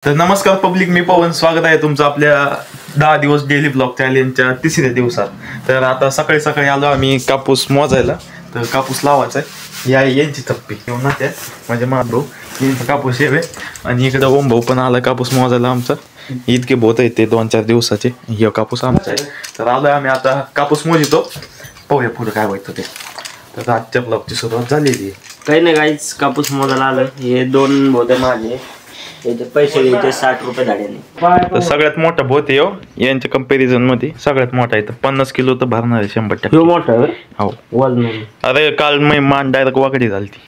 तर नमस्कार पब्लिक, मी पवन. स्वागत आहे तुमचं आपल्या 10 दिवस डेली ब्लॉग चॅलेंजच्या तिसऱ्या दिवसात. तर आता सकाळी सकाळी आलो आम्ही कापूस मोजायला. तर कापूस लावायचा आहे. यांची थप्पी घेऊन ना, त्या म्हणजे भाऊ यांचा कापूस येवे. आणि इकडे ओम भाऊ पण आला कापूस मोजायला आमचा. इतके बोत आहेत ते 2-4 दिवसाचे. हे कापूस आमचा आहे. तर आलोय आम्ही आता कापूस मोजितो. पाहूया पुढे काय व्हायचं ते. तर आजच्या ब्लॉगची सुरुवात झालेली आहे. काही नाही गाईच, कापूस मोजायला आलं. हे 2 बोधे माझे. याचे पैसे घ्यायचे 60 रुपये धाड्याने. तर सगळ्यात मोठा बोत आहे यांच्या कंपॅरिझन मध्ये सगळ्यात मोठा आहे. तर 50 किलो तर भरणार आहे 100%. हो मोठा आहे. हो वजन. अरे काल मी मान डायरेक्ट वाकडी झाली ती.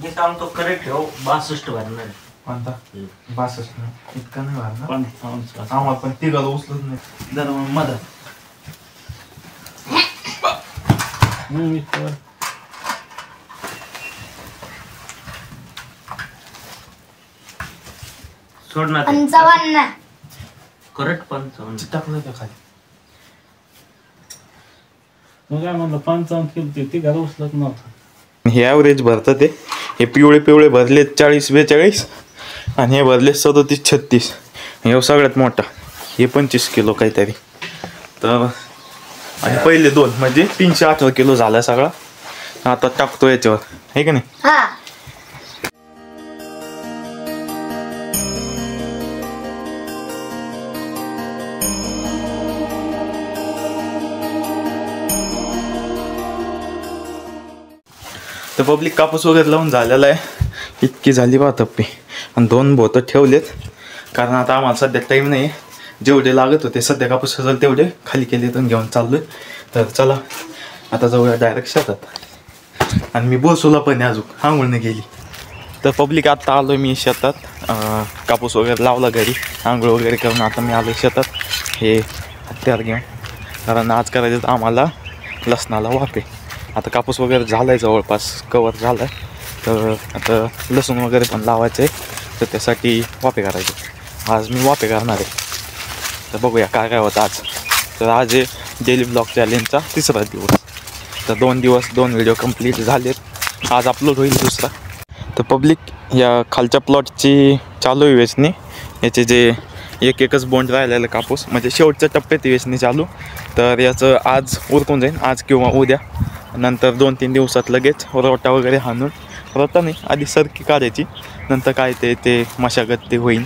जे सांगतो करेक्ट हो, 62 भरणार आहे. कोणता 62? इतका नाही भरणार आम्हाला, पण तिघाला उचलत नाही. जरा मदत सोडणार 55. करेक्ट 55 टाकलं का खाली. मग काय म्हणलं 55 किलो ते घरा उचलत नव्हतं. हे ॲव्हरेज भरतं ते. हे पिवळे पिवळे भरले 40-42 आणि हे भरले 37-36. हे सगळ्यात मोठा हे 25 किलो काहीतरी. तर आणि पहिले 2 म्हणजे 318 किलो झाला सगळा. आता टाकतो याच्यावर, आहे का नाही. हा. तर पब्लिक कापूस वगैरे लावून झालेला आहे. इतकी झाली बा थप्पी. आणि 2 बोतं ठेवलेत कारण आता आम्हाला सध्या टाईम नाही. जेवढे लागत होते सध्या कापूस सजल तेवढे खाली केले तर घेऊन चाललोय. तर चला आता जाऊया डायरेक्ट शेतात. आणि मी बोसूला पण अजून आंघोळने गेली. तर पब्लिक आता आलो मी शेतात. कापूस वगैरे लावला घरी, आंघोळ वगैरे करून आता मी आलो शेतात. हे हत्यार घेऊन, कारण आज करायचं आम्हाला लसणाला वाफे. आता कापूस वगैरे झाला आहे, जवळपास कवर झाला आहे. तर आता लसूण वगैरे पण लावायचं आहे. तर त्यासाठी वाफे करायचे. आज मी वाफे करणार आहे. तर बघूया काय काय होतं आज. तर आज आहे डेली ब्लॉग चॅलेंजचा 3रा दिवस. तर 2 दिवस 2 व्हिडिओ कंप्लीट झालेत. आज अपलोड होईल 2रा. तर पब्लिक या खालच्या प्लॉटची चालू आहे वेचणी. याचे जे एकच बोंड राहिलेलं कापूस म्हणजे शेवटच्या टप्प्यात वेचणी चालू. तर याचं आज उरकून जाईल, आज किंवा उद्या. नंतर 2-3 दिवसात लगेच रोटा वगैरे हाणून, रोटा नाही आधी सरकी काढायची, नंतर काय ते मशागत ते होईल.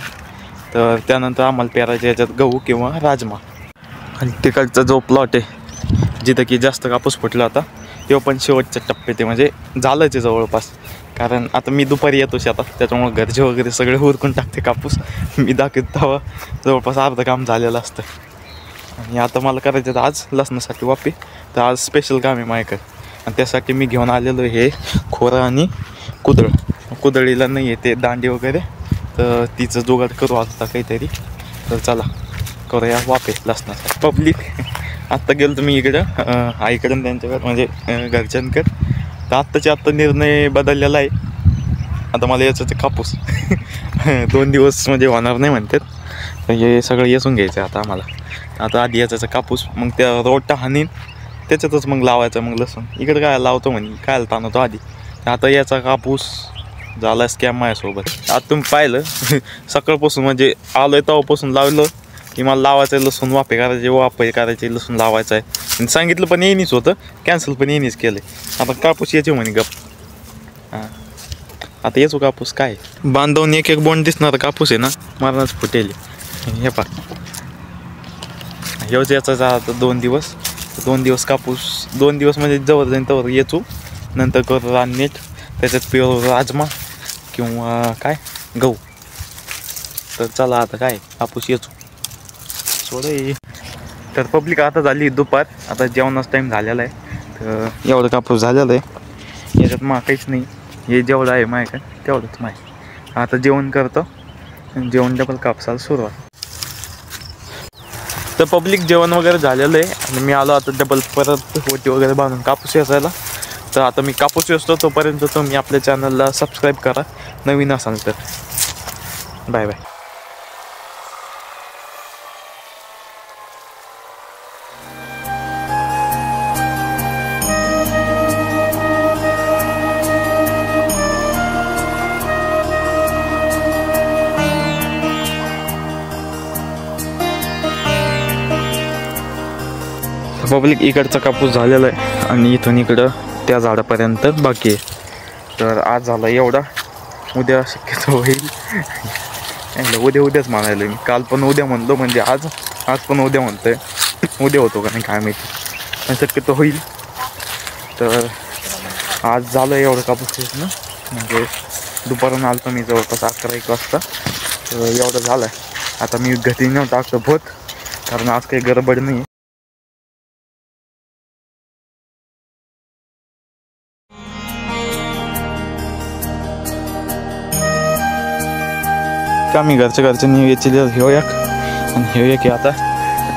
तर त्यानंतर आम्हाला पेरायचे याच्यात गहू किंवा राजमा. आणि तिकडचा जो प्लॉट आहे जिथं की जास्त कापूस फुटला होता तो पण शेवटच्या टप्प्यात आहे, म्हणजे झालंच आहे जवळपास. कारण आता मी दुपारी येतो शेतात, त्याच्यामुळे घरचे वगैरे सगळे हुरकून टाकते कापूस. मी दाखवत तेव्हा जवळपास अर्धं काम झालेलं असतं. आणि आता मला करायचं आज लसणासाठी वाफे. तर आज स्पेशल काम आहे माझ्याकडे. आणि त्यासाठी मी घेऊन आलेलो हे खोरं आणि कुदळीला नाही आहे ते दांडी वगैरे. तर तिचं जुगाड करू आता काहीतरी. तर चला करूया वाफे लसणासाठी. पब्लिक आत्ता गेलो तुम्ही इकडं आईकडं त्यांच्याकडं म्हणजे घरच्यांकडं. तर आत्ता निर्णय बदललेला आहे. आता मला याचं ते कापूस 2 दिवस म्हणजे होणार नाही म्हणतात. तर हे सगळं येसून घ्यायचं आता आम्हाला. आता आधी याचा कापूस, मग त्या रोटा हाणीन त्याच्यातच मग लावायचं. मग लसूण इकडं काय लावतो म्हणे, काय ताणवतो आधी. आता याचा कापूस झाला स्कॅम माझ्यासोबत. आता तुम्ही पाहिलं सकाळपासून म्हणजे आलो आहे तेव्हापासून लावलं की मला लावायचं आहे लसूण, वाफे करायचे लसूण लावायचं आहे. आणि सांगितलं पण येणीच होतं, कॅन्सल पण येणीच केलं. आता कापूस याचे म्हणे गप. हां आता याचो कापूस काय बांधवून एक बोंड दिसणार कापूस आहे ना, मारणाच फुटेल. हे पा हेच याचा आता 2 दिवस 2 दिवस कापूस 2 दिवस म्हणजे जवळ जाईन तवर येचू. नंतर करू रान नीट, त्याच्यात पिवळ राजमा किंवा काय गहू. तर चला आता काय कापूस येचू सोडे. तर पब्लिक आता झाली दुपार, आता जेवणाचा टाईम झालेला आहे. तर एवढं कापूस झालेलं आहे. याच्यात मा काहीच नाही, हे जेवढं आहे माझ्याकडे तेवढंच माय. आता जेवण करतो, जेवण डबल कापसाला सुरुवात. तर पब्लिक जेवण वगैरे झालेलं आहे. आणि मी आलो आता डबल परत होटी वगैरे बांधून कापूस वेचायला. तर आता मी कापूस वेचतो, तोपर्यंत तुम्ही आपल्या चॅनलला सबस्क्राईब करा नवीन असाल तर. Bye bye. पब्लिक इकडचा कापूस झालेला आहे आणि इथून इकडं त्या झाडापर्यंत बाकी आहे. तर आज झाला एवढा, उद्या शक्यतो होईल. उद्याच म्हणायला मी, काल पण उद्या म्हणलो, म्हणजे आज पण उद्या म्हणतोय. उद्या होतो का नाही काय माहिती, पण शक्यतो होईल. तर आज झालं एवढं कापूस ना, म्हणजे दुपारून आलो मी जवळपास 11-1 वाजता. तर एवढं झालं आहे. आता मी घरी नेऊन टाकतो भोत, कारण आज काही गडबड नाही. का मी घरच्या याची घेऊ एक आणि हे एक आता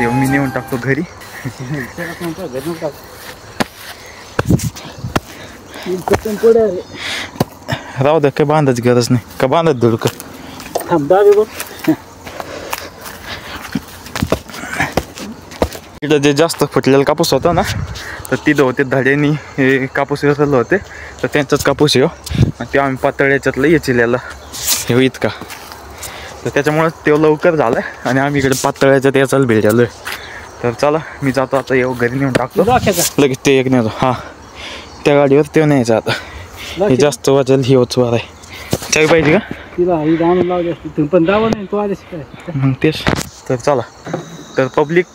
मी नेऊन टाकतो घरी. राहू द्या, काही बांधायची गरज नाही. का बांधत धुड का इकडं जे जास्त फुटलेला कापूस होता ना, तर तिथं होते धड्यानी हे कापूस विसरले होते. तर त्यांचाच कापूस येऊ आणि ते आम्ही पातळ याच्यातलं येचिल्याला हे इतका. तर त्याच्यामुळे ते लवकर झालं आणि आम्ही इकडे पातळ याच्यात याचाच भेट आलो आहे. तर चला मी जातो आता, येऊ घरी नेऊन टाकतो लगेच. ते एक नेतो, हां त्या गाडीवर ते न्यायचं आता. हे जास्त वाजेल, ही ओचवार आहे. चावी पाहिजे का मग तेच. तर चला, तर पब्लिक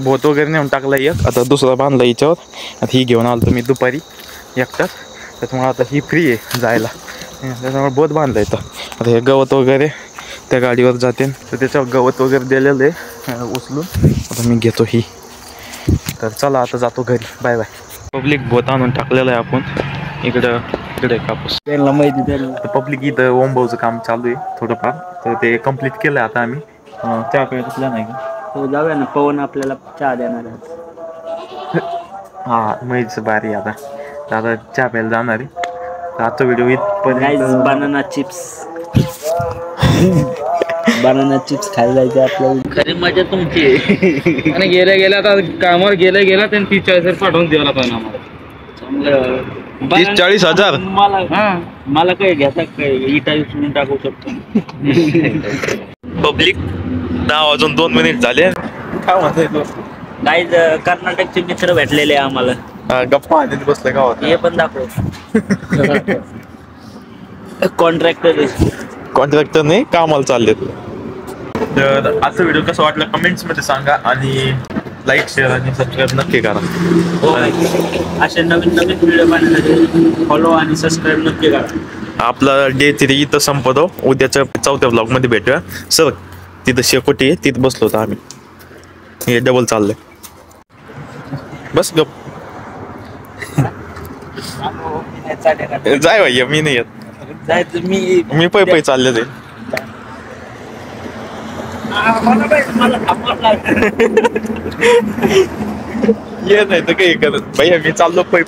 भोत वगैरे नेऊन टाकला एक, आता दुसरा बांधला याच्यावर. आता ही घेऊन आलो मी दुपारी एकटाच, त्याच्यामुळे आता ही फ्री आहे जायला, त्याच्यामुळे बोध बांधला येतं. आता हे गवत वगैरे त्या गाडीवर जाते, तर त्याच्यावर गवत वगैरे दिलेलं आहे उचलून. आता मी घेतो ही. तर चला आता जातो घरी, बाय बाय. पब्लिक भोत आणून टाकलेलं आहे आपण इकडे कापूस. त्यांना माहिती त्याला. तर पब्लिक इथं ओमभाऊचं काम चालू आहे थोडंफार, तर ते कंप्लीट केलं आहे आता आम्ही. चहा प्यायला नाही का? हो जाऊया ना, पवन आपल्याला चहा देणार आहे. हां मैच भारी. आता दादा चहा प्यायला जाणार आहे. तर आजचा व्हिडिओ इथपर्यंत. बनाना चिप्स खायला जायचे आपल्याला. खरी मजा तुमची आहे. आणि गेल्या आता कामावर गेल्या त्यांनी 30-40 पाठवून द्यायला पाहिजे आम्हाला. 30-40 मला काय घेता, काय इटा उचलून टाकू शकतो. पब्लिक 10 वाजून 2 मिनिट झाले. काय म्हणतोय तू? गाईज कर्नाटकचे मित्र भेटलेले आम्हाला. गप्पा आधी बसले गावात. हे पण दाखव. कॉन्ट्रॅक्टर नाही, कामाला चालले. तर आजचा व्हिडिओ कसा वाटला कमेंट्समध्ये सांगा आणि लाईक, शेअर आणि सबस्क्राईब नक्की करा. असे नवीन व्हिडिओ पाहण्यासाठी फॉलो आणि सबस्क्राईब नक्की करा. आपला डे 3 इथं संपतो. उद्याच्या 4थ्या ब्लॉगमध्ये भेटूया. सर तिथं शेकोटी आहे, तिथं बसलो होतो आम्ही. हे डबल चाललंय. बस गप जाय भैया, मी नाही येत. मी पै चालले ते. ये नाही तर काही करत भैया, मी चाललो पै.